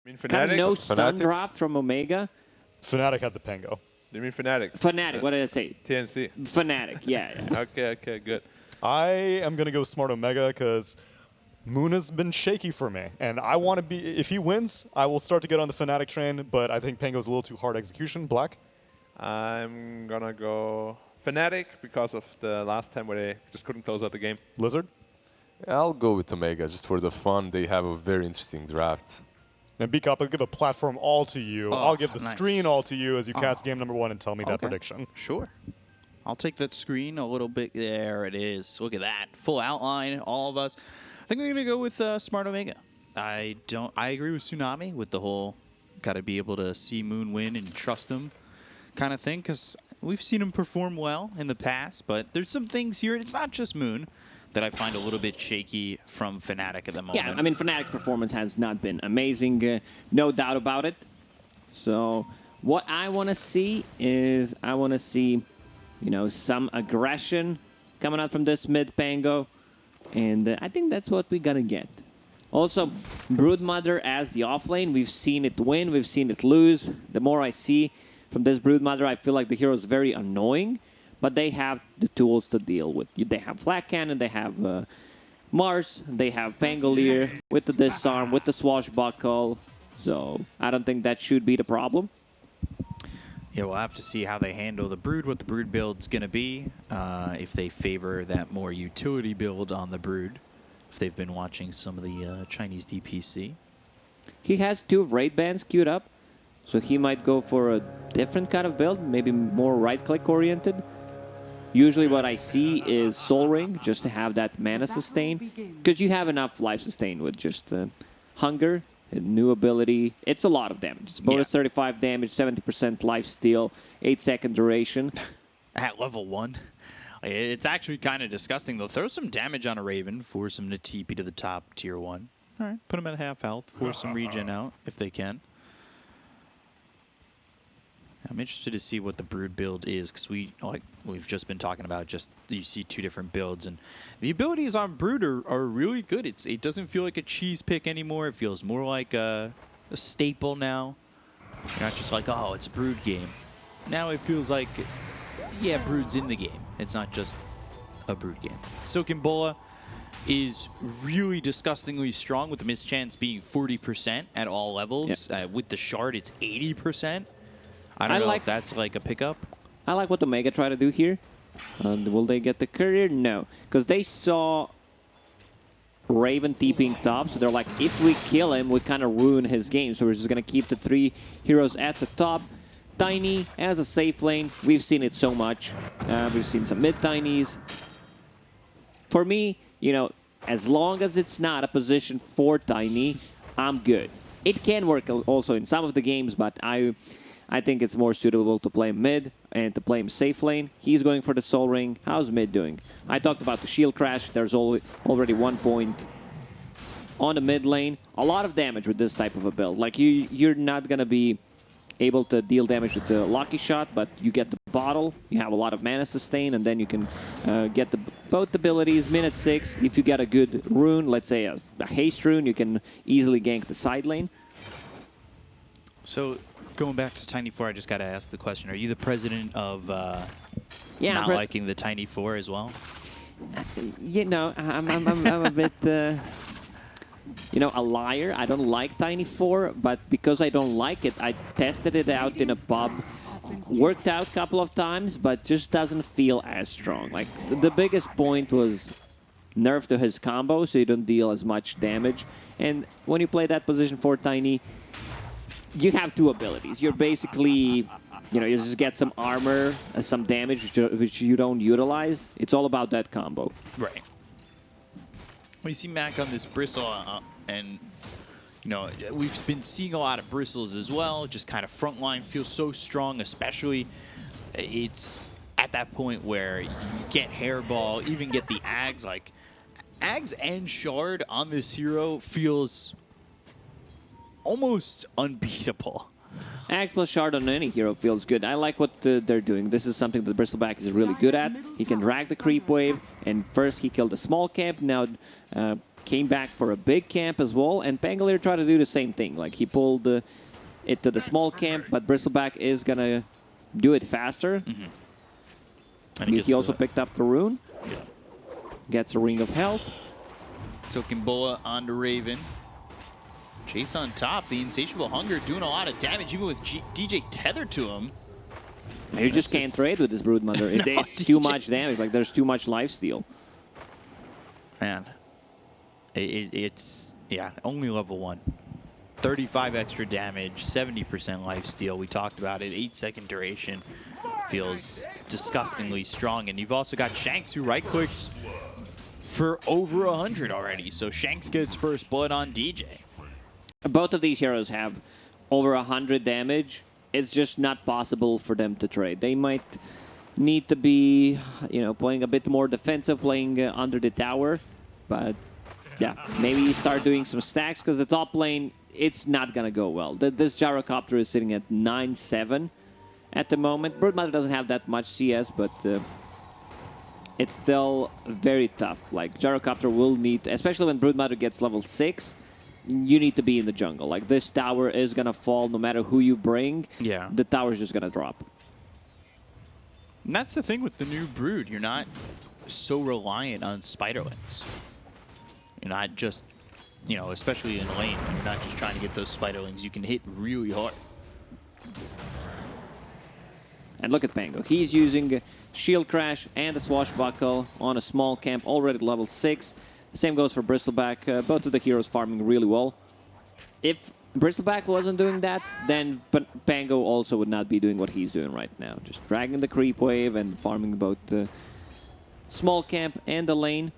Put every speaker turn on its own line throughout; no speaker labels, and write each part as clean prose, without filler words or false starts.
You mean
Kind
Fnatic?
of no stun
Fnatic's?
drop from Omega.
Fnatic had the Pango.
You mean Fnatic?
Fnatic, what did I say?
TNC.
Fnatic, yeah.
Okay, good.
I am going to go Smart Omega because Moon has been shaky for me. And I want to be, if he wins, I will start to get on the Fnatic train, but I think Pango's a little too hard execution. Black?
I'm gonna go Fnatic because of the last time where they just couldn't close out the game.
Lizard?
I'll go with Omega just for the fun. They have a very interesting draft.
And B-Cop, I'll give a platform all to you.
Oh,
I'll give the
nice.
screen all to you as you cast game number 1 and tell me that
Okay.
prediction.
Sure. I'll take that screen a little bit. There it is. Look at that. Full outline, all of us. I think we're going to go with Smart Omega. I agree with Tsunami with the whole got to be able to see Moon win and trust him kind of thing, because we've seen him perform well in the past, but there's some things here, it's not just Moon, that I find a little bit shaky from Fnatic at the moment.
Yeah, I mean, Fnatic's performance has not been amazing, no doubt about it. So what I want to see is you know, some aggression coming out from this mid Pango, and I think that's what we're going to get. Also, Broodmother as the offlane, we've seen it win, we've seen it lose. The more I see from this Broodmother, I feel like the hero is very annoying, but they have the tools to deal with. They have Flat Cannon, they have Mars, they have Pangolier with the Disarm, with the Swashbuckle. So I don't think that should be the problem.
Yeah, we'll have to see how they handle the Brood, what the Brood build's going to be, if they favor that more utility build on the Brood, if they've been watching some of the Chinese DPC.
He has 2 raid bands queued up, so he might go for a different kind of build, maybe more right-click oriented. Usually what I see is Soul Ring, just to have that mana sustain, because you have enough life sustain with just Hunger, a new ability. It's a lot of damage. It's bonus 35 damage, 70% life steal, 8-second duration.
At level 1. It's actually kind of disgusting. They'll throw some damage on a Raven, force him to TP to the top tier 1. All right, put him at half health, force some regen out if they can. I'm interested to see what the Brood build is, because we've just been talking about, just you see 2 different builds, and the abilities on Brood are really good. It doesn't feel like a cheese pick anymore. It feels more like a staple now. You're not just like, oh, it's a Brood game. Now it feels like, yeah, Brood's in the game. It's not just a Brood game. Silken Bola is really disgustingly strong, with the mischance being 40% at all levels.
Yep.
With the shard, it's 80%. I don't know if that's like a pickup.
I like what Omega try to do here. Will they get the courier? No, because they saw Raven TPing top, so they're like, if we kill him, we kind of ruin his game. So we're just going to keep the 3 heroes at the top. Tiny as a safe lane. We've seen it so much. We've seen some mid-Tinies. For me, you know, as long as it's not a position for Tiny, I'm good. It can work also in some of the games, but I think it's more suitable to play mid and to play him safe lane. He's going for the Soul Ring. How's mid doing? I talked about the shield crash. There's already 1 point on the mid lane. A lot of damage with this type of a build. Like, you're not going to be able to deal damage with the Lucky Shot, but you get the bottle. You have a lot of mana sustain, and then you can get both abilities. Minute 6, if you get a good rune, let's say a haste rune, you can easily gank the side lane.
So, going back to Tiny 4, I just got to ask the question. Are you the president of not liking the Tiny 4 as well?
You know, I'm a bit, you know, a liar. I don't like Tiny 4, but because I don't like it, I tested it out in a pub. Worked out a couple of times, but just doesn't feel as strong. Like, the biggest point was nerf to his combo, so you don't deal as much damage. And when you play that position for Tiny, you have 2 abilities. You're basically, you know, you just get some armor, some damage, which you don't utilize. It's all about that combo.
Right. We see Mac on this Bristle, and, you know, we've been seeing a lot of Bristles as well. Just kind of frontline feels so strong, especially it's at that point where you get Hairball, even get the Ags. Like, Ags and Shard on this hero feels almost unbeatable.
Axe plus Shard on any hero feels good. I like what they're doing. This is something that Bristleback is really good at. He can drag the creep wave, and first he killed a small camp. Now came back for a big camp as well, and Pangolier tried to do the same thing. Like, he pulled it to the small camp, but Bristleback is going to do it faster.
And
He also picked up the rune.
Yeah.
Gets a Ring of Health.
Token Boa onto Raven. Chase on top. The Insatiable Hunger doing a lot of damage, even with DJ tethered to him.
You just can't trade with this Broodmother. It's too much damage. Like, there's too much lifesteal.
Man. It's, yeah, only level 1. 35 extra damage, 70% lifesteal. We talked about it. 8-second duration. Feels disgustingly strong. And you've also got Shanks, who right-clicks for over 100 already. So Shanks gets first blood on DJ.
Both of these heroes have over 100 damage. It's just not possible for them to trade. They might need to be, you know, playing a bit more defensive, playing under the tower. But, yeah, maybe start doing some stacks, because the top lane, it's not going to go well. This Gyrocopter is sitting at 9-7 at the moment. Broodmother doesn't have that much CS, but it's still very tough. Like, Gyrocopter will need, especially when Broodmother gets level 6, you need to be in the jungle. Like, this tower is going to fall no matter who you bring.
Yeah.
The tower is just going to drop.
And that's the thing with the new Brood. You're not so reliant on Spiderlings. You're not just, you know, especially in lane, you're not just trying to get those Spiderlings. You can hit really hard.
And look at Pango. He's using Shield Crash and a Swashbuckle on a small camp, already level 6. Same goes for Bristleback. Both of the heroes farming really well. If Bristleback wasn't doing that, then Pango also would not be doing what he's doing right now. Just dragging the creep wave and farming both the small camp and the lane.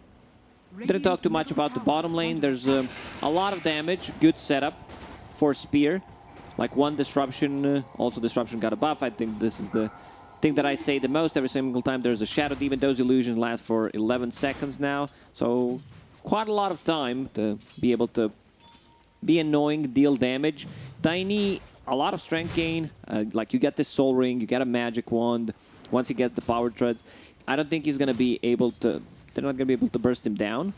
Didn't talk too much about the bottom lane. There's a lot of damage. Good setup for Spear. Like, one Disruption. Also, Disruption got a buff. I think this is the thing that I say the most every single time there's a Shadow Demon. Those illusions last for 11 seconds now. So, quite a lot of time to be able to be annoying, deal damage. Tiny, a lot of strength gain. Like, you get this Soul Ring, you get a Magic Wand. Once he gets the Power Treads, I don't think he's going to be able to... They're not going to be able to burst him down.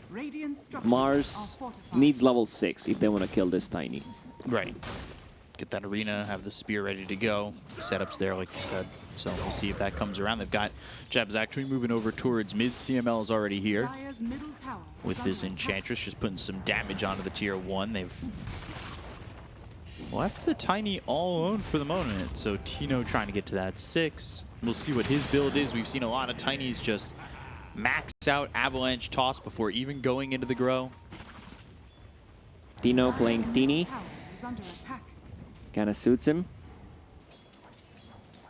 Mars needs level 6 if they want to kill this Tiny.
Right. Get that arena, have the spear ready to go. Setups there, like you said. So we'll see if that comes around. They've got Jabs actually moving over towards mid. CML is already here with this Enchantress, just putting some damage onto the tier 1. They've left the Tiny all alone for the moment. So Tino trying to get to that 6. We'll see what his build is. We've seen a lot of Tinies just max out Avalanche Toss before even going into the grow.
Tino playing Tini. Kind of suits him.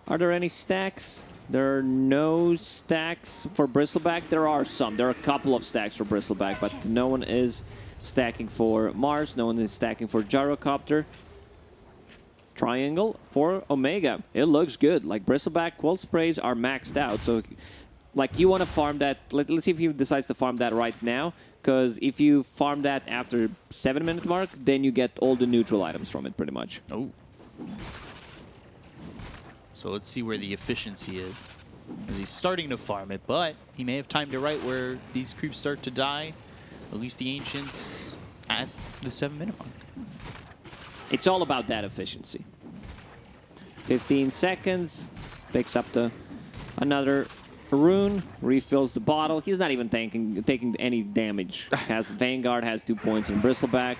Are there any stacks? There are no stacks for Bristleback. There are some. There are a couple of stacks for Bristleback, but no one is stacking for Mars. No one is stacking for Gyrocopter. Triangle for Omega. It looks good. Like, Bristleback Quill Sprays are maxed out, so like, you want to farm that. Let's see if he decides to farm that right now, because if you farm that after 7-minute mark, then you get all the neutral items from it, pretty much.
Oh. So let's see where the efficiency is. As he's starting to farm it, but he may have timed it right where these creeps start to die. At least the Ancients at the 7-minute mark.
It's all about that efficiency. 15 seconds. Picks up another rune, refills the bottle. He's not even taking any damage. Vanguard has 2 points in Bristleback.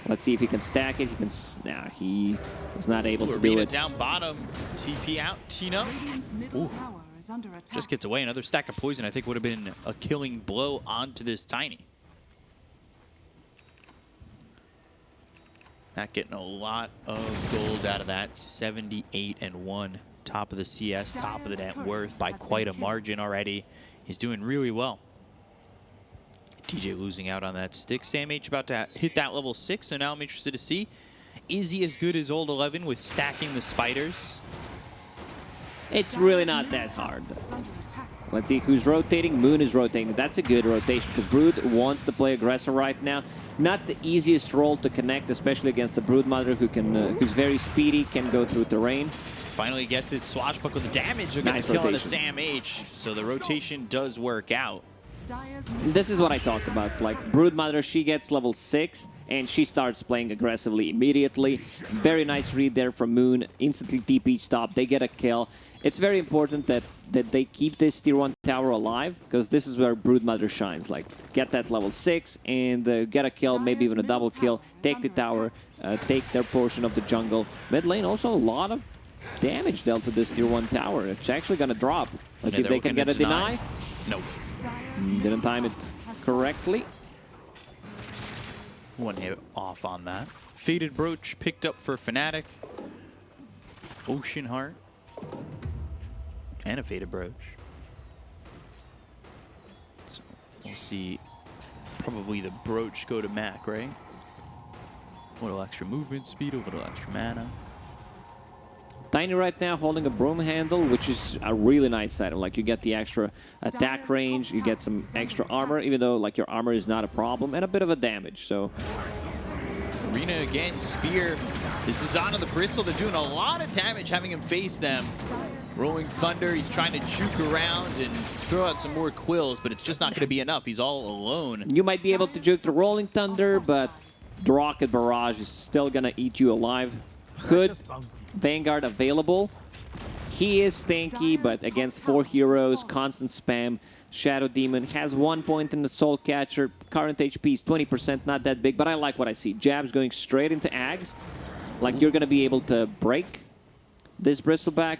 Let's see if he can stack it. He can. Nah, he is not able to do it.
Down bottom, TP out. Tino just gets away. Another stack of poison, I think, would have been a killing blow onto this Tiny. Not getting a lot of gold out of that. 78-1. Top of the CS, top of the net worth by quite a margin already. He's doing really well. DJ losing out on that stick. Sam H about to hit that level 6, so now I'm interested to see, is he as good as old 11 with stacking the spiders?
It's really not that hard. Let's see who's rotating. Moon is rotating. That's a good rotation, because Brood wants to play aggressor right now. Not the easiest role to connect, especially against the Broodmother, who's very speedy, can go through terrain.
Finally gets it. Swashbuckle, the damage will get the kill on the Sam H. So the rotation does work out.
This is what I talked about. Like, Broodmother, she gets level 6, and she starts playing aggressively immediately. Very nice read there from Moon. Instantly TP stop. They get a kill. It's very important that they keep this tier 1 tower alive, because this is where Broodmother shines. Like, get that level 6 and get a kill, maybe even a double kill. Take the tower, take their portion of the jungle. Mid lane also a lot of damage dealt to this tier 1 tower. It's actually going to drop. Let's see if they can get a deny.
No.
Didn't time it correctly.
One hit off on that. Faded Brooch picked up for Fnatic. Ocean Heart. And a Faded Brooch. So we'll see probably the Brooch go to Mac, right? A little extra movement speed, a little extra mana.
Tiny right now holding a broom handle, which is a really nice item. Like, you get the extra attack range, you get some extra armor, even though like your armor is not a problem, and a bit of a damage. So
Arena again, Spear. This is onto the Bristle. They're doing a lot of damage having him face them. Rolling Thunder, he's trying to juke around and throw out some more quills, but it's just not going to be enough. He's all alone.
you might be able to juke the Rolling Thunder, but the Rocket Barrage is still going to eat you alive. Hood, Vanguard available. He is tanky, but against 4 heroes, constant spam. Shadow Demon has 1 point in the Soul Catcher. Current HP is 20%, not that big, but I like what I see. Jabs going straight into Ags. Like, you're going to be able to break this Bristleback,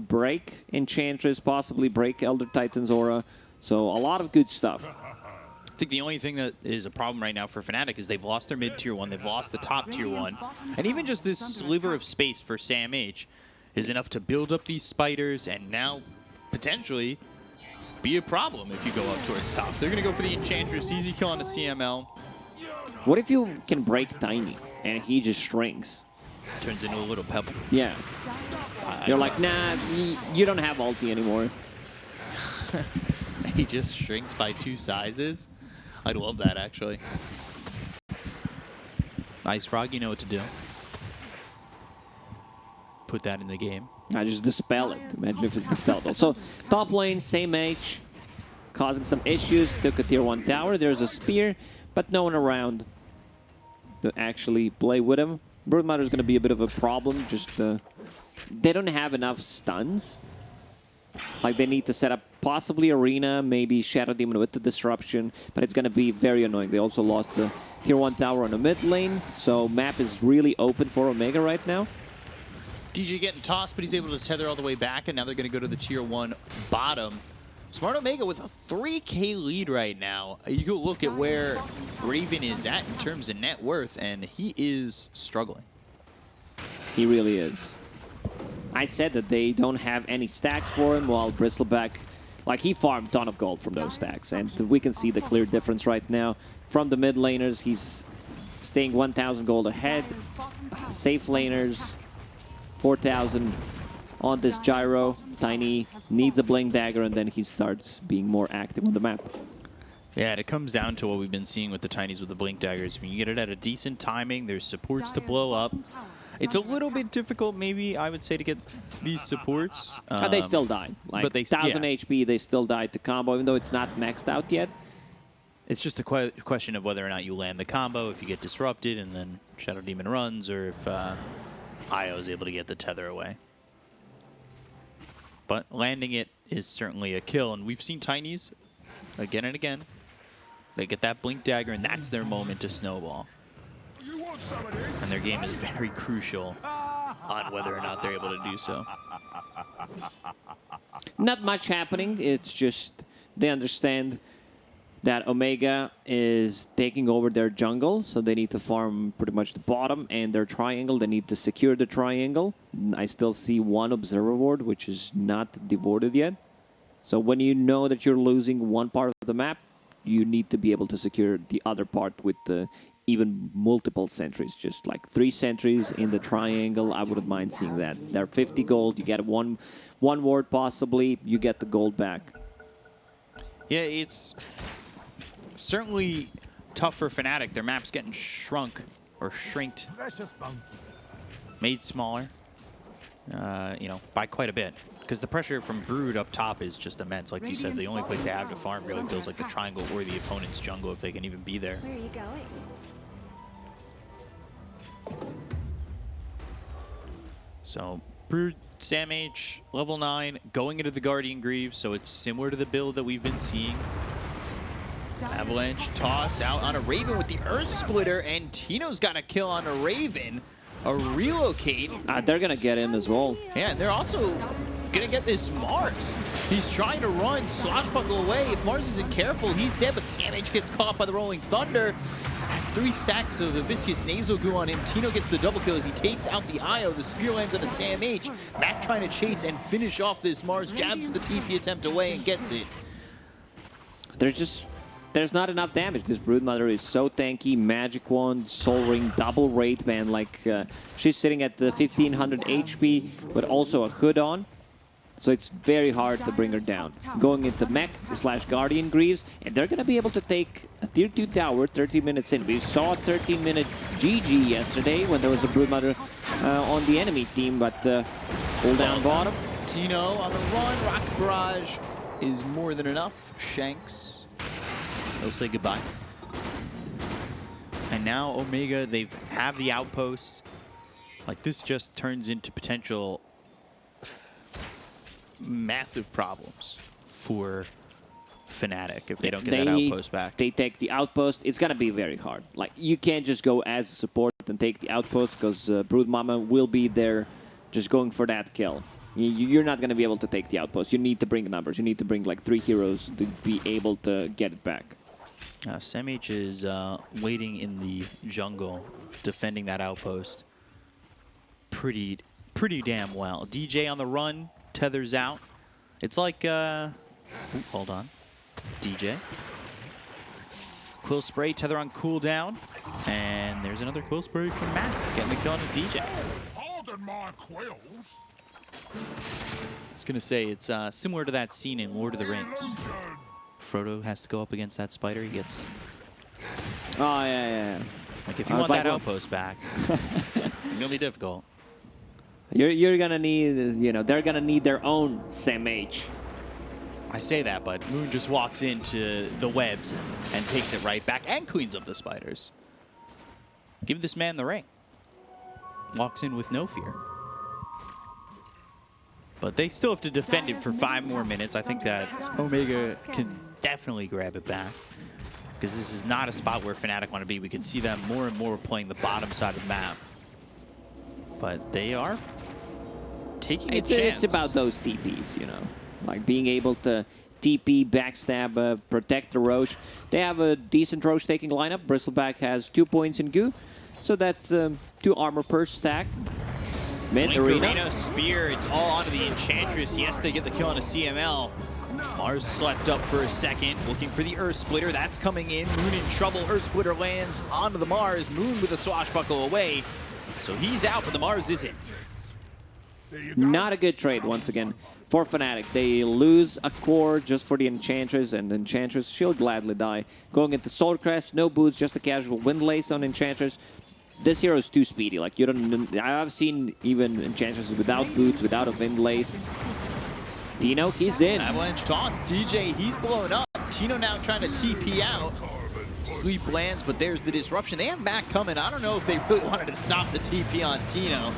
break Enchantress, possibly break Elder Titan's Aura. So a lot of good stuff.
I think the only thing that is a problem right now for Fnatic is they've lost their mid tier 1, they've lost the top tier 1, and even just this sliver of space for Sam H is enough to build up these spiders and now potentially be a problem if you go up towards top. They're going to go for the Enchantress, easy kill on a CML.
What if you can break Tiny and he just shrinks?
Turns into a little pebble.
Yeah. They're like, nah, you don't have ulti anymore.
He just shrinks by 2 sizes. I'd love that, actually. Ice Frog, you know what to do. Put that in the game.
I just dispel it. Imagine if it's dispelled. Also, top lane, same H, causing some issues. Took a tier 1 tower. There's a spear, but no one around to actually play with him. Broodmother is going to be a bit of a problem. Just they don't have enough stuns. Like, they need to set up possibly Arena, maybe Shadow Demon with the disruption, but it's going to be very annoying. They also lost the tier 1 tower on the mid lane, so map is really open for Omega right now.
DJ getting tossed, but he's able to tether all the way back, and now they're going to go to the tier 1 bottom. Smart Omega with a 3K lead right now. You go look at where Raven is at in terms of net worth, and he is struggling.
He really is. I said that they don't have any stacks for him, while Bristleback, like, he farmed a ton of gold from those stacks, and we can see the clear difference right now. From the mid laners, he's staying 1,000 gold ahead. Safe laners, 4,000 on this Gyro. Tiny needs a Blink Dagger, and then he starts being more active on the map.
Yeah, and it comes down to what we've been seeing with the Tinies with the Blink Daggers. When you get it at a decent timing, there's supports to blow up. It's a little bit difficult, maybe, I would say, to get these supports.
They still die. Like,
but they
1,000 HP, they still die to combo, even though it's not maxed out yet.
It's just a question of whether or not you land the combo, if you get disrupted, and then Shadow Demon runs, or if Io is able to get the tether away. But landing it is certainly a kill, and we've seen Tinies again and again. They get that Blink Dagger, and that's their moment to snowball. And their game is very crucial on whether or not they're able to do so.
Not much happening. It's just they understand that Omega is taking over their jungle, so they need to farm pretty much the bottom and their triangle. They need to secure the triangle. I still see 1 Observer Ward, which is not devoted yet. So when you know that you're losing one part of the map, you need to be able to secure the other part with even multiple sentries, just like 3 sentries in the triangle. I wouldn't mind seeing that. They're 50 gold. You get one ward possibly. You get the gold back.
Yeah, it's certainly tough for Fnatic. Their map's getting shrunk or shrinked, made smaller. you know, by quite a bit. Because the pressure from Brood up top is just immense. Like you said, the only place they have to farm really feels like the triangle or the opponent's jungle if they can even be there.
Where are you going?
So Brood, Sam H, level 9, going into the Guardian Greaves, so it's similar to the build that we've been seeing. Avalanche toss out on a Raven with the Earth Splitter, and Tino's got a kill on a Raven. A relocate.
They're gonna get him as well.
Yeah, and they're also gonna get this Mars. He's trying to run, swashbuckle away. If Mars isn't careful, he's dead, but Sam H gets caught by the Rolling Thunder. 3 stacks of the Viscous Nasal Goo on him. Tino gets the double kill as he takes out the Io. The spear lands on a Sam H. Matt trying to chase and finish off this Mars. Jabs the TP attempt away and gets it.
There's not enough damage because Broodmother is so tanky. Magic Wand, Soul Ring, double Wraith Band. Like, she's sitting at the 1500 HP, but also a hood on. So it's very hard to bring her down. Going into Mech/Guardian Greaves, and they're going to be able to take a tier 2 tower 30 minutes in. We saw a 13-minute GG yesterday when there was a Broodmother on the enemy team, but pull down bottom.
Tino on the run. Rocket Barrage is more than enough. Shanks. They'll say goodbye. And now Omega, they have the outposts. Like, this just turns into potential massive problems for Fnatic if they don't get that outpost back.
They take the outpost. It's going to be very hard. Like, you can't just go as a support and take the outpost because Broodmama will be there just going for that kill. You're not going to be able to take the outpost. You need to bring numbers. You need to bring like 3 heroes to be able to get it back.
Sam H is waiting in the jungle, defending that outpost pretty damn well. DJ on the run, tethers out. It's like, hold on. DJ. Quill Spray, tether on cooldown. And there's another Quill Spray from Matt, getting the kill on a DJ.
Pardon my quills.
I was going to say, it's similar to that scene in Lord of the Rings. Frodo has to go up against that spider. He gets...
Oh, yeah.
Like, if you want that outpost back, it's going to be difficult.
You're going to need, you know, they're going to need their own Sam H.
I say that, but Moon just walks into the webs and takes it right back and cleans up the spiders. Give this man the ring. Walks in with no fear. But they still have to defend it for 5 more minutes. I think that Omega can definitely grab it back, because this is not a spot where Fnatic want to be. We can see them more and more playing the bottom side of the map. But they are taking a chance.
It's about those TPs, you know. Like being able to TP, backstab, protect the Roche. They have a decent Roche taking lineup. Bristleback has 2 points in goo. So that's 2 armor per stack. Mid arena.
Spear, it's all onto the Enchantress. Yes, they get the kill on a CML. Mars slept up for a second, looking for the Earth Splitter. That's coming in. Moon in trouble. Earth Splitter lands onto the Mars. Moon with a swashbuckle away. So he's out, but the Mars isn't.
Not a good trade once again for Fnatic. They lose a core just for the Enchantress, and Enchantress, she'll gladly die. Going into Swordcrest, no boots, just a casual Windlace on Enchantress. This hero is too speedy. Like, you don't. I've seen even Enchantresses without boots, without a Windlace. Tino, he's in.
Avalanche toss. DJ, he's blown up. Tino now trying to TP out. Sweep lands, but there's the disruption. They have Mac coming. I don't know if they really wanted to stop the TP on Tino.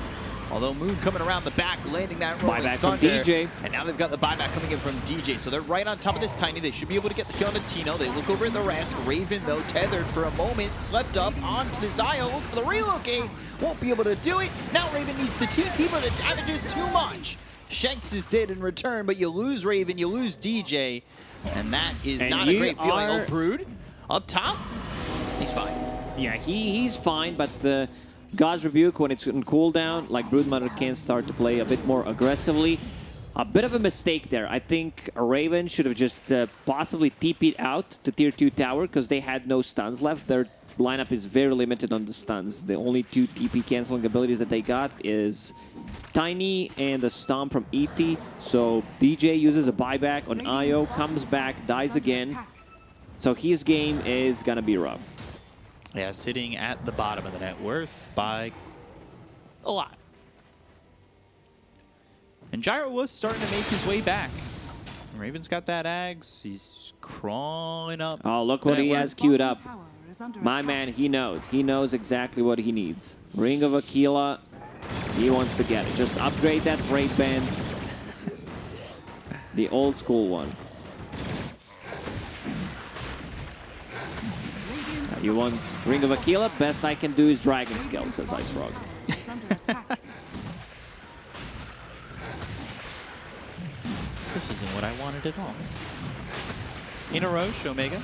Although Moon coming around the back, landing that Rolling
Buyback
Thunder.
from DJ.
And now they've got the buyback coming in from DJ. So they're right on top of this Tiny. They should be able to get the kill on Tino. They look over at the rest. Raven, though, tethered for a moment. Slept up onto the Zio. Look for the relocate. Won't be able to do it. Now Raven needs the TP, but the damage is too much. Shanks is dead in return, but you lose Raven, you lose DJ. And that is not a great feeling. Oh, Brood up top. He's fine.
Yeah, he's fine, but the God's Rebuke, when it's in cooldown, like Broodmother can start to play a bit more aggressively. A bit of a mistake there. I think Raven should have just possibly TP'd out to tier 2 tower because they had no stuns left. Their lineup is very limited on the stuns. The only 2 TP canceling abilities that they got is Tiny and the Stomp from ET. So DJ uses a buyback on Io, comes back, dies again. So his game is gonna be rough.
Yeah, sitting at the bottom of the net worth by a lot. And Gyro was starting to make his way back. Raven's got that Ags. He's crawling up.
Oh, look what he has queued up.
Tower is under
My
attack.
man, he knows. He knows exactly what he needs. Ring of Aquila, he wants to get it. Just upgrade that Brave Band. The old school one. You want Ring of Aquila? Best I can do is Dragon Scale, says Ice Frog.
Is under attack.
This isn't what I wanted at all. In a Roche, Omega.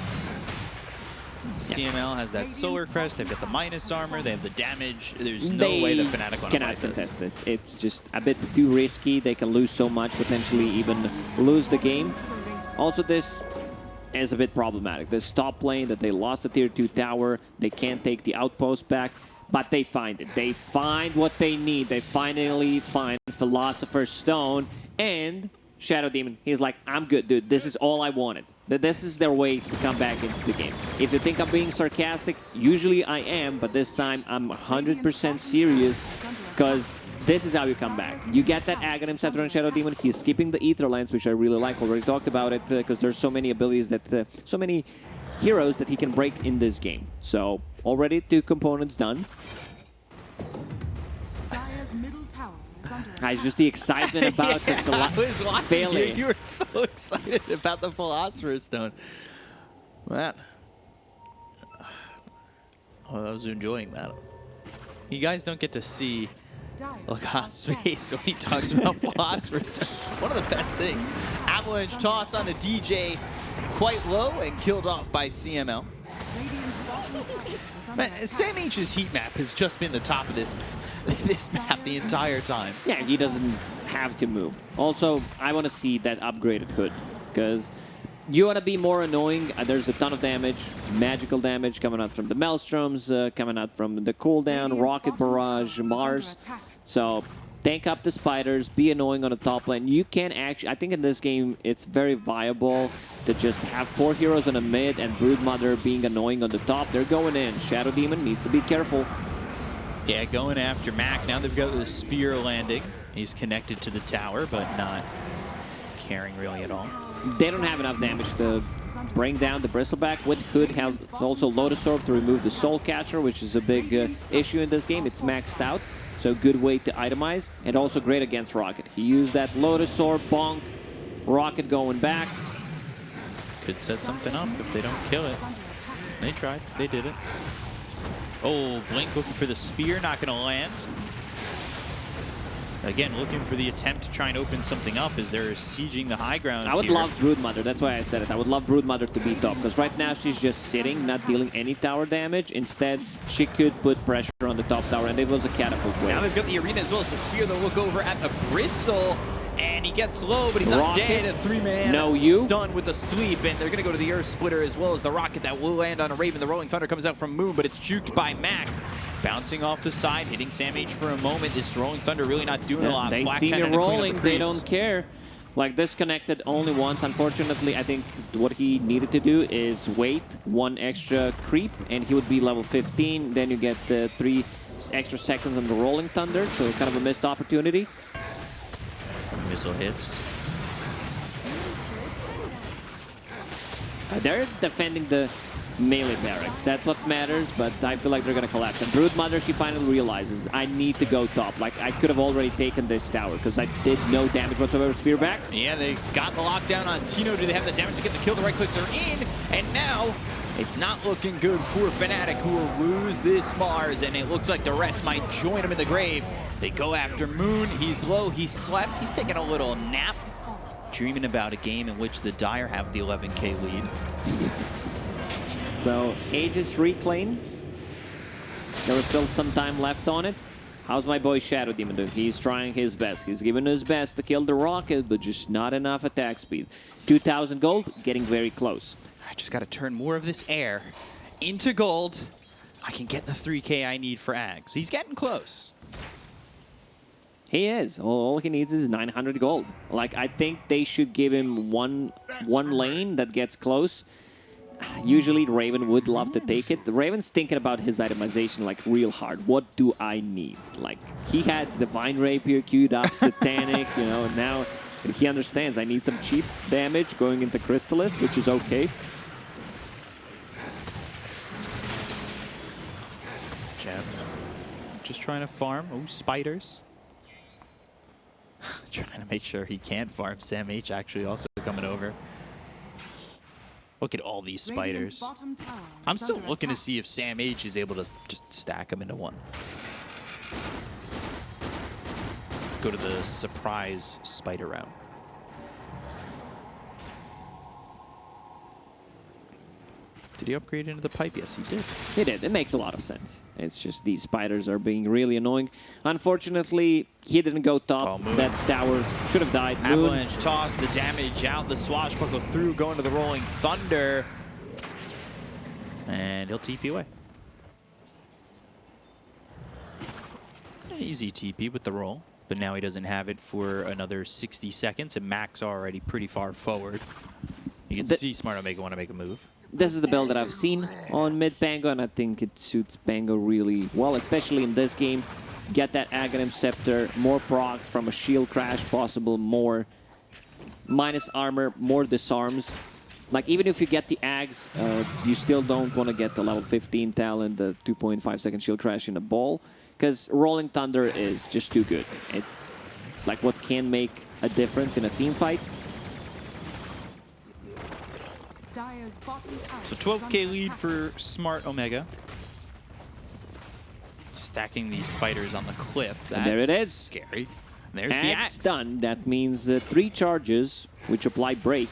CML has that Solar Crest. They've got the minus armor. They have the damage. There's no way the Fnatic want to
cannot
fight
contest this. It's just a bit too risky. They can lose so much, potentially even lose the game. Also, this is a bit problematic. This top lane that they lost the tier 2 tower, they can't take the outpost back, but they find it. They find what they need. They finally find Philosopher's Stone and Shadow Demon. He's like, I'm good, dude. This is all I wanted. This is their way to come back into the game. If you think I'm being sarcastic, usually I am, but this time I'm 100% serious because this is how you come back. You get that Aghanim, Scepter, and Shadow Demon. He's skipping the Ether Lens, which I really like. Already talked about it because there's so many abilities that, so many heroes that he can break in this game. So already 2 components done.
Dire's middle tower is under attack.
It's just the excitement about
I was watching
failing.
you. You were so excited about the Philosopher's Stone. That. Oh, I was enjoying that. You guys don't get to see
Dire
Lacaz's
has
face when he talks about Philosopher's Stone. It's one of the best things. Avalanche toss on a DJ quite low and killed off by CML.
Radiant's bottom tower is under
Man,
attack.
Sam H's heat map has just been the top of this map the entire time.
Yeah, he doesn't have to move. Also, I want to see that upgraded hood, because you want to be more annoying. There's a ton of damage, magical damage coming out from the Maelstroms, coming out from the cooldown,
Radiant's
Rocket
bottom
Barrage,
tower is
Mars.
under attack.
So tank up the spiders, be annoying on the top lane. You can actually, I think in this game, it's very viable to just have 4 heroes on the mid and Broodmother being annoying on the top. They're going in. Shadow Demon needs to be careful.
Yeah, going after Mac. Now they've got the spear landing. He's connected to the tower, but not caring really at all.
They don't have enough damage to bring down the Bristleback. With Hood have also Lotus Orb to remove the Soul Catcher, which is a big issue in this game. It's maxed out, so good way to itemize, and also great against Rocket. He used that Lotus Orb, bonk, Rocket going back.
Could set something up if they don't kill it. They tried. They did it. Oh, Blink looking for the spear, not going to land. Again, looking for the attempt to try and open something up as they're sieging the high ground.
I would
here.
love Broodmother, that's why I said it. I would love Broodmother to be top, because right now she's just sitting, not dealing any tower damage. Instead, she could put pressure on the top tower, and it was a catapult
Now
wave.
they've got the arena as well as the spear. They'll look over at the Bristle, and he gets low, but he's not
Rocket.
dead. A 3-man
No, you.
stun with the sweep, and they're going to go to the Earth Splitter as well as the Rocket that will land on a Raven. The Rolling Thunder comes out from Moon, but it's juked by Mac. Bouncing off the side, hitting Sam H for a moment. This Rolling Thunder really not doing a lot.
They
Black
see me
Pennant and Queen of
rolling,
the
they
Creeps.
don't care. Like, disconnected only once. Unfortunately, I think what he needed to do is wait 1 extra creep, and he would be level 15. Then you get 3 extra seconds on the Rolling Thunder, so kind of a missed opportunity.
Missile hits.
They're defending the melee barracks. That's what matters, but I feel like they're going to collapse. And Broodmother, she finally realizes, I need to go top. Like, I could have already taken this tower, because I did no damage whatsoever. Spear back.
Yeah, they got the lockdown on Tino. Do they have the damage to get the kill? The right clicks are in, and now it's not looking good for Fnatic, who will lose this Mars, and it looks like the rest might join him in the grave. They go after Moon. He's low. He slept. He's taking a little nap, dreaming about a game in which the Dire have the 11K lead.
So, Aegis reclaim. There was still some time left on it. How's my boy Shadow Demon doing? He's trying his best. He's giving his best to kill the Rocket, but just not enough attack speed. 2,000 gold, getting very close.
I just got to turn more of this air into gold. I can get the 3K I need for Ag. So he's getting close.
He is. All he needs is 900 gold. Like, I think they should give him one lane that gets close. Usually Raven would love to take it. The Raven's thinking about his itemization like real hard. What do I need? Like, he had Divine Rapier queued up, Satanic, you know, and now he understands I need some cheap damage going into Crystallis, which is okay.
Jabs. Just trying to farm. Oh, spiders. Trying to make sure he can't farm. Sam H actually also coming over. Look at all these spiders. I'm still looking to see if Sam H is able to just stack them into one. Go to the surprise spider round. Did he upgrade into the pipe? Yes, he did.
He did. It makes a lot of sense. It's just these spiders are being really annoying. Unfortunately, he didn't go top.
Oh,
that tower should have died.
Avalanche toss, the damage out, the swashbuckle through, going to the Rolling Thunder. And he'll TP away. Easy TP with the roll, but now he doesn't have it for another 60 seconds, and Mac's already pretty far forward. You can see Smart Omega want to make a move.
This is the build that I've seen on mid Pango, and I think it suits Pango really well, especially in this game. Get that Aghanim Scepter, more procs from a shield crash possible, more minus armor, more disarms. Like, even if you get the Ags, you still don't want to get the level 15 talent, the 2.5 second shield crash in a ball, because Rolling Thunder is just too good. It's like what can make a difference in a team fight.
So 12k lead for Smart Omega. Stacking these spiders on the cliff. That's
there it is.
Scary. There's the
Axe
axe.
done. That means 3 charges, which apply break.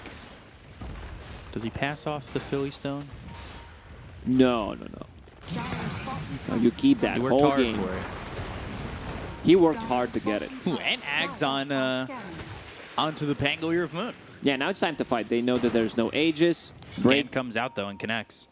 Does he pass off the Philly Stone?
No, no, no. No, you keep that
He worked
whole
hard
game.
for it.
He worked hard to get it.
Ooh, and Ags on onto the Pangolier of Moon.
Yeah, now it's time to fight. They know that there's no Aegis.
Scan comes out though and connects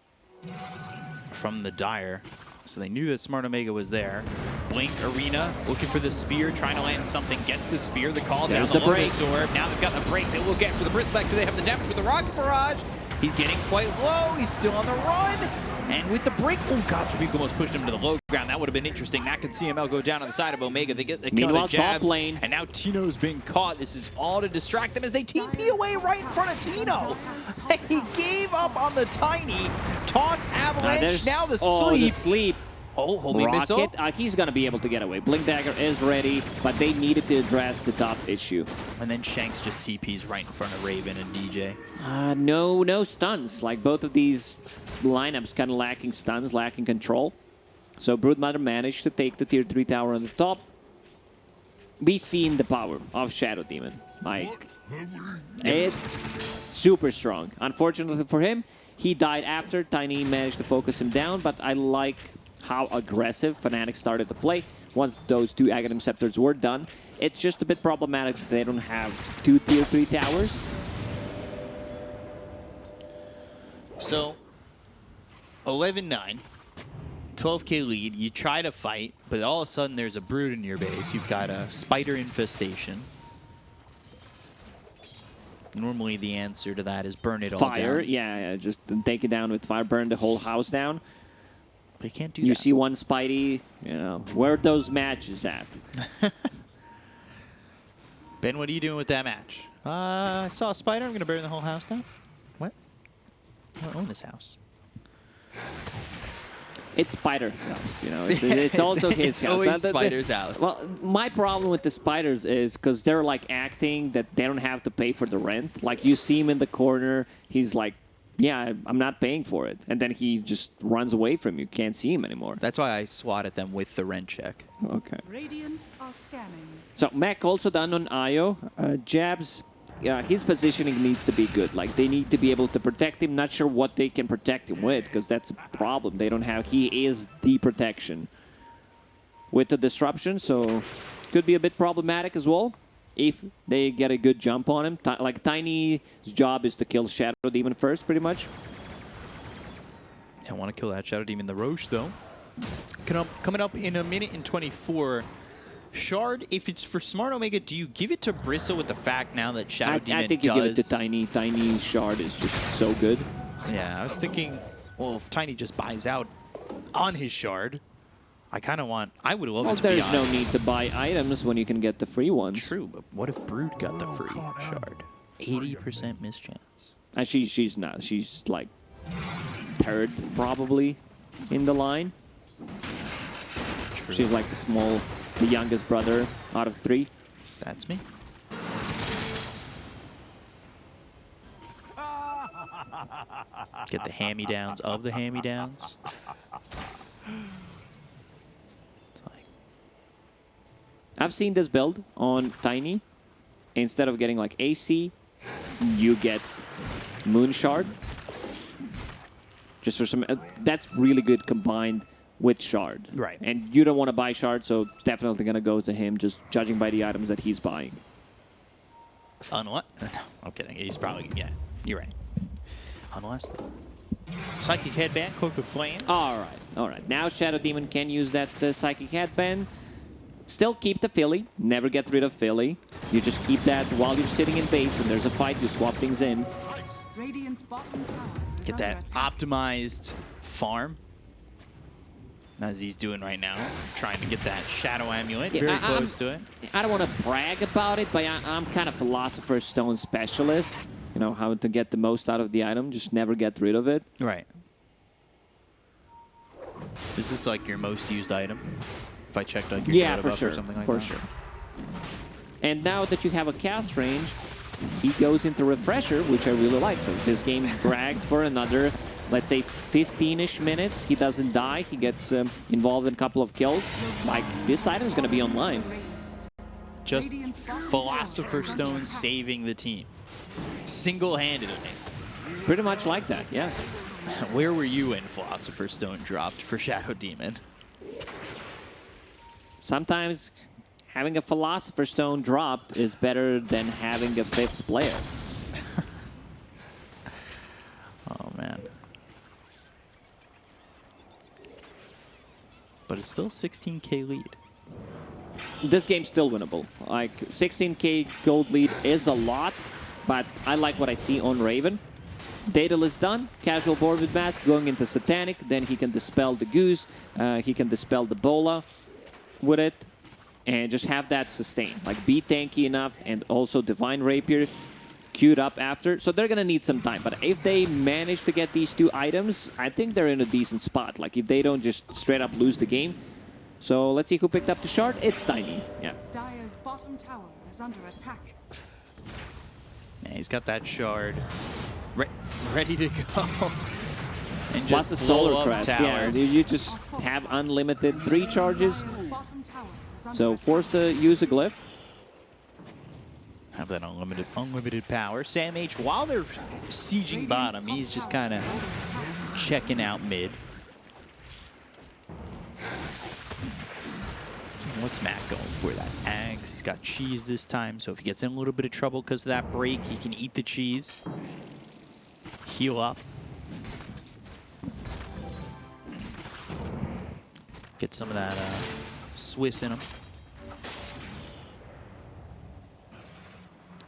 from the Dire. So they knew that Smart Omega was there. Blink, Arena, looking for the spear, trying to land something. Gets the spear, the call down,
the break.
Orb. Now they've got the break. They will get for the Bristback. Do they have the damage with the Rocket Barrage? He's getting quite low. He's still on the run. And with the break, oh god, Shabik almost pushed him to the low ground. That would have been interesting. That could CML go down on the side of Omega. They get the kill
Meanwhile,
of Jabs.
top lane.
And now Tino's being caught. This is all to distract them as they TP away right in front of Tino. He gave up on the Tiny. Toss Avalanche. Now the
the
sleep.
sleep.
Oh, homing missile.
Rocket, he's going to be able to get away. Blink Dagger is ready, but they needed to address the top issue.
And then Shanks just TPs right in front of Raven and DJ.
No stuns. Like, both of these lineups kind of lacking stuns, lacking control. So Broodmother managed to take the tier 3 tower on the top. We seen the power of Shadow Demon. Like, it's super strong. Unfortunately for him, he died after. Tiny managed to focus him down, but I like how aggressive Fnatic started to play once those 2 Aghanim Scepters were done. It's just a bit problematic that they don't have 2 tier 3 towers.
So, 11-9, 12k lead. You try to fight, but all of a sudden there's a Brood in your base. You've got a spider infestation. Normally the answer to that is burn it all down.
Fire, yeah, just take it down with fire, burn the whole house down.
They can't do
You
that.
see one Spidey, you know, where are those matches at?
Ben, what are you doing with that match? I saw a spider. I'm going to burn the whole house down. What? I don't own this house.
It's Spider's house, you know. It's also his
It's
house.
always Spider's house.
Well, my problem with the Spiders is because they're like acting that they don't have to pay for the rent. Like, you see him in the corner, he's like, yeah, I'm not paying for it. And then he just runs away from you. Can't see him anymore.
That's why I swatted them with the rent check.
Okay.
Radiant are scanning.
So Mac also done on Io. Jabs, his positioning needs to be good. Like, they need to be able to protect him. Not sure what they can protect him with, because that's a problem. They don't have. He is the protection with the disruption, so could be a bit problematic as well if they get a good jump on him. Like, Tiny's job is to kill Shadow Demon first, pretty much.
I want to kill that Shadow Demon. The Roche, though. Coming up in a minute and 24. Shard, if it's for Smart Omega, do you give it to Bristle with the fact now that Shadow Demon
I think you give it to Tiny. Tiny Shard is just so good.
Yeah, I was thinking, well, if Tiny just buys out on his shard, I kind of want, I would love
Well,
it to be
there's
on.
no need to buy items when you can get the free ones.
True, but what if Brood got the free shard? 80% mischance.
She's not. She's like third probably in the line.
True.
She's like the youngest brother out of 3.
That's me. Get the hand-me-downs of the hand-me-downs.
I've seen this build on Tiny. Instead of getting like AC, you get Moon Shard. Just for some, that's really good combined with Shard.
Right.
And you don't want to buy Shard, so it's definitely going to go to him, just judging by the items that he's buying.
What? No, I'm kidding. He's probably, yeah, you're right. Unless Psychic Headband, Cloak of Flames.
All right. Now Shadow Demon can use that Psychic Headband. Still keep the Philly. Never get rid of Philly. You just keep that while you're sitting in base. When there's a fight, you swap things in.
Radiant's bottom tower is
Get
under
that
attack.
optimized farm, as he's doing right now, trying to get that Shadow Amulet.
Yeah,
Very close to it.
I don't want to brag about it, but I'm kind of Philosopher's Stone specialist. You know, how to get the most out of the item. Just never get rid of it.
Right. Is this like your most used item? If I checked like your
Yeah,
quota
for
buff
sure.
or something like
For
that?
sure. And now that you have a cast range, he goes into Refresher, which I really like. So this game drags for another, let's say, 15-ish minutes. He doesn't die. He gets involved in a couple of kills. Like, this item is going to be online.
Just Philosopher's Stone saving the team. Single-handedly.
Pretty much like that, yeah.
Where were you when Philosopher's Stone dropped for Shadow Demon?
Sometimes having a Philosopher's Stone dropped is better than having a 5th player.
Oh, man. But it's still a 16K lead.
This game's still winnable. Like, 16K gold lead is a lot, but I like what I see on Raven. Daedalus done, casual board with Mask, going into Satanic, then he can dispel the Goose, he can dispel the Bola with it, and just have that sustain. Like, be tanky enough, and also Divine Rapier queued up after. So they're gonna need some time, but if they manage to get these 2 items, I think they're in a decent spot. Like, if they don't just straight up lose the game. So let's see who picked up the shard. It's Tiny, yeah.
Dire's bottom tower is under attack.
Yeah, he's got that shard ready to go. And
Plus
just
the
blow
Solar
up
Crest, yeah.
towers.
You just have unlimited 3 charges,
Dire's bottom tower is under
so
attack.
forced to use a glyph.
Have that unlimited power. Sam H, while they're sieging bottom, he's just kind of checking out mid. What's Matt going for? That Ags. He's got cheese this time, so if he gets in a little bit of trouble because of that break, he can eat the cheese. Heal up. Get some of that Swiss in him.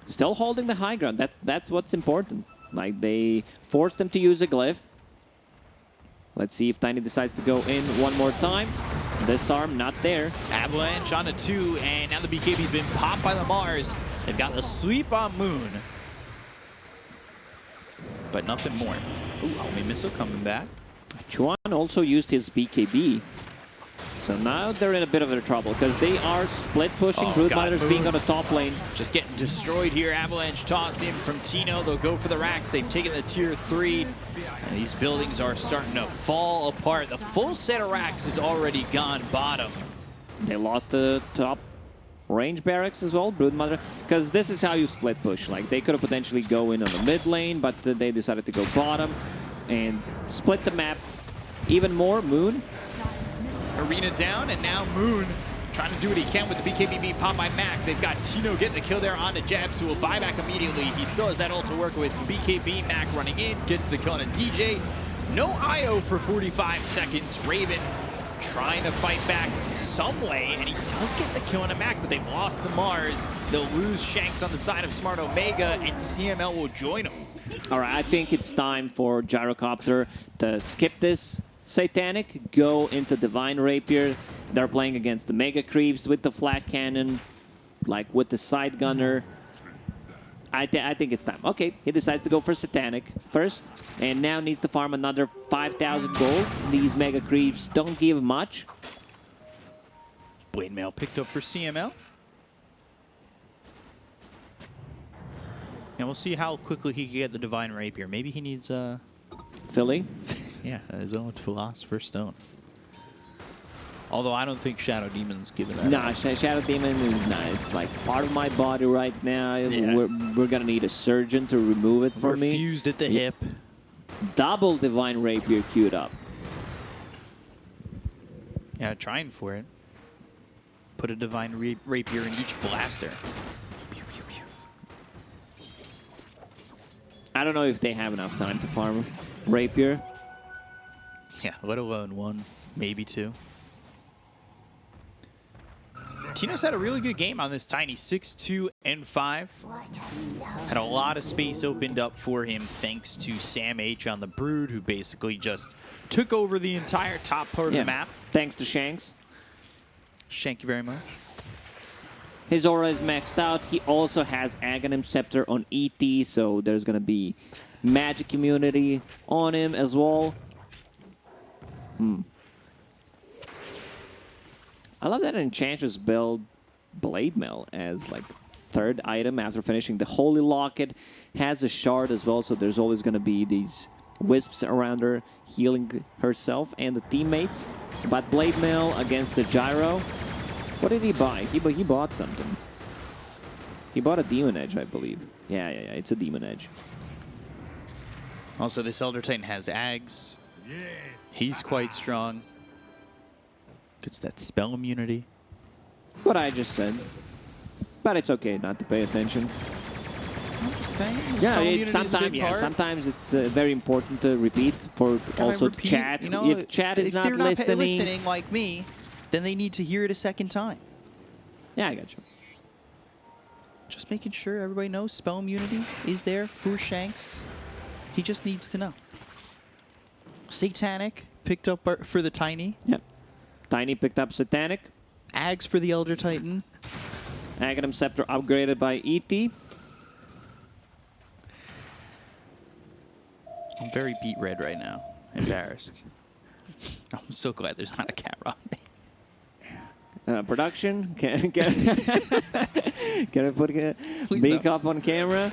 Still holding the high ground. That's what's important. Like, they forced him to use a glyph. Let's see if Tiny decides to go in one more time. This arm not there.
Avalanche on a 2, and now the BKB's been popped by the Mars. They've got the sleep on Moon. But nothing more. Ooh, homie missile coming back.
Chuan also used his BKB. So now they're in a bit of a trouble because they are split pushing.
Oh,
Broodmother's
God.
being on the top lane.
Just getting destroyed here. Avalanche toss in from Tino. They'll go for the racks. They've taken the tier 3. And these buildings are starting to fall apart. The full set of racks is already gone bottom.
They lost the top range barracks as well, Broodmother, because this is how you split push. Like, they could have potentially go in on the mid lane, but they decided to go bottom and split the map even more. Moon.
Arena down, and now Moon trying to do what he can with the BKB pop by Mac. They've got Tino getting the kill there onto Jabs, who will buy back immediately. He still has that ult to work with. BKB, Mac running in, gets the kill on a DJ. No IO for 45 seconds. Raven trying to fight back some way, and he does get the kill on a Mac, but they've lost the Mars. They'll lose Shanks on the side of Smart Omega, and CML will join him.
All right, I think it's time for Gyrocopter to skip this Satanic, go into Divine Rapier. They're playing against the Mega Creeps with the Flat Cannon, like with the Side Gunner. I think it's time. Okay, he decides to go for Satanic first, and now needs to farm another 5,000 gold. These Mega Creeps don't give much.
Blade Mail picked up for CML. And we'll see how quickly he can get the Divine Rapier. Maybe he needs
Philly.
yeah, his own Philosopher's Stone. Although I don't think Shadow Demon's given that.
Nah, Shadow Demon is not. It's like part of my body right now.
Yeah.
We're gonna need a surgeon to remove it for
We're
me.
fused at the hip.
Double Divine Rapier queued up.
Yeah, trying for it. Put a Divine Rapier in each blaster.
I don't know if they have enough time to farm Rapier.
Yeah, let alone one, maybe two. Tino's had a really good game on this Tiny, 6-2 and 5. Had a lot of space opened up for him thanks to Sam H on the Brood, who basically just took over the entire top part of the map.
Thanks to Shanks.
Thank you very much.
His aura is maxed out. He also has Aghanim Scepter on ET, so there's going to be magic immunity on him as well. I love that Enchantress build Blade Mail as like third item after finishing the Holy Locket. Has a shard as well, so there's always going to be these wisps around her healing herself and the teammates. But Blade Mail against the Gyro. What did he buy? He bought something. He bought a Demon Edge, I believe. Yeah, it's a Demon Edge.
Also, this Elder Titan has Ags. He's quite strong. Gets that spell immunity.
What I just said. But it's okay not to pay attention.
I'm just saying,
Sometimes it's very important to repeat for also
repeat,
chat.
You know,
if chat is
if
not
they're not
listening,
listening like me, then they need to hear it a second time.
Yeah, I got you.
Just making sure everybody knows spell immunity is there for Shanks. He just needs to know. Satanic picked up for the Tiny.
Yep. Tiny picked up Satanic.
Ags for the Elder Titan.
Aghanim Scepter upgraded by ET.
I'm very beat red right now. Embarrassed. I'm so glad there's not a camera on me.
Production. Can I put
Please
Beak
no.
up on camera?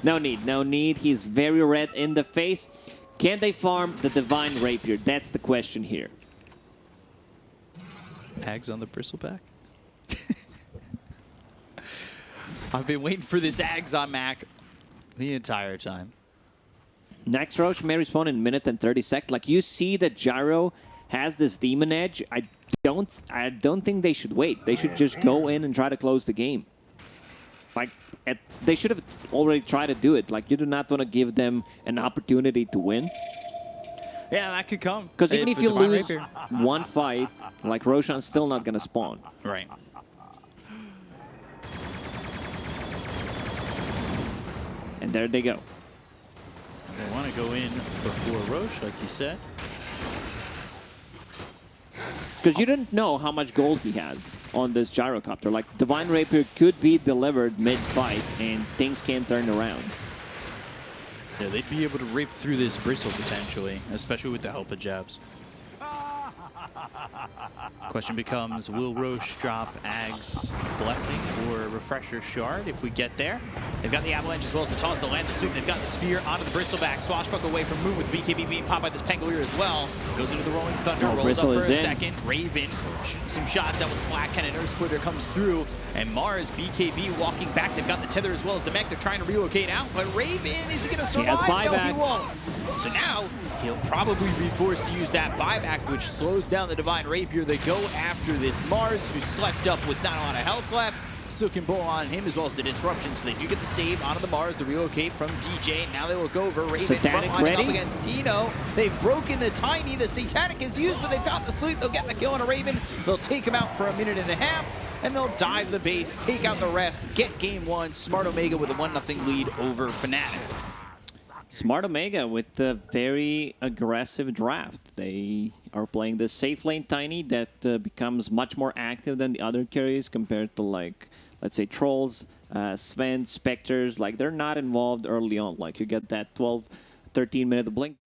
No need. He's very red in the face. Can they farm the Divine Rapier? That's the question here.
Ags on the bristleback. I've been waiting for this Ags on Mac the entire time.
Next Roche may respawn in a minute and 30 seconds. Like, you see that Gyro has this Demon Edge. I don't think they should wait. They should just go in and try to close the game. Like, they should have already tried to do it. Like, you do not want to give them an opportunity to win.
Yeah, that could come.
Because even if you
Divine
lose
Rapier.
one fight, like, Roshan's still not going to spawn.
Right.
And there they go.
They want to go in before Roche, like you said.
Because you didn't know how much gold he has on this Gyrocopter. Like, Divine Rapier could be delivered mid-fight, and things can turn around.
Yeah, they'd be able to rip through this bristle potentially, especially with the help of jabs. Question becomes, will Roche drop Ag's Blessing or Refresher Shard if we get there? They've got the Avalanche as well as the toss to land the suit. They've got the Spear onto the Bristleback. Swashbuckle away from Moon with BKB being popped by this Pangolier as well. Goes into the Rolling Thunder, rolls up for a second. Raven shooting some shots out with the Black Cannon. Earth Splitter comes through. And Mars, BKB walking back. They've got the Tether as well as the mech. They're trying to relocate out. But Raven, is he going to survive? No, he won't. So now he'll probably be forced to use that buyback, which slows down the Divine Rapier. They go after this Mars, who slept up with not a lot of health left. Silken Bull on him, as well as the disruption. So they do get the save onto the bars, the relocate from DJ. Now they will go over Raven
Satanic
frontlining up
ready?
against Tino. They've broken the Tiny. The Satanic is used, but they've got the sleep. They'll get the kill on a Raven. They'll take him out for a minute and a half, and they'll dive the base, take out the rest, get game one. Smart Omega with a 1-0 lead over Fnatic.
Smart Omega with a very aggressive draft. They are playing the safe lane Tiny that becomes much more active than the other carries compared to, like, let's say Trolls, Sven, Spectres. Like, they're not involved early on. Like, you get that 12, 13 minute blink.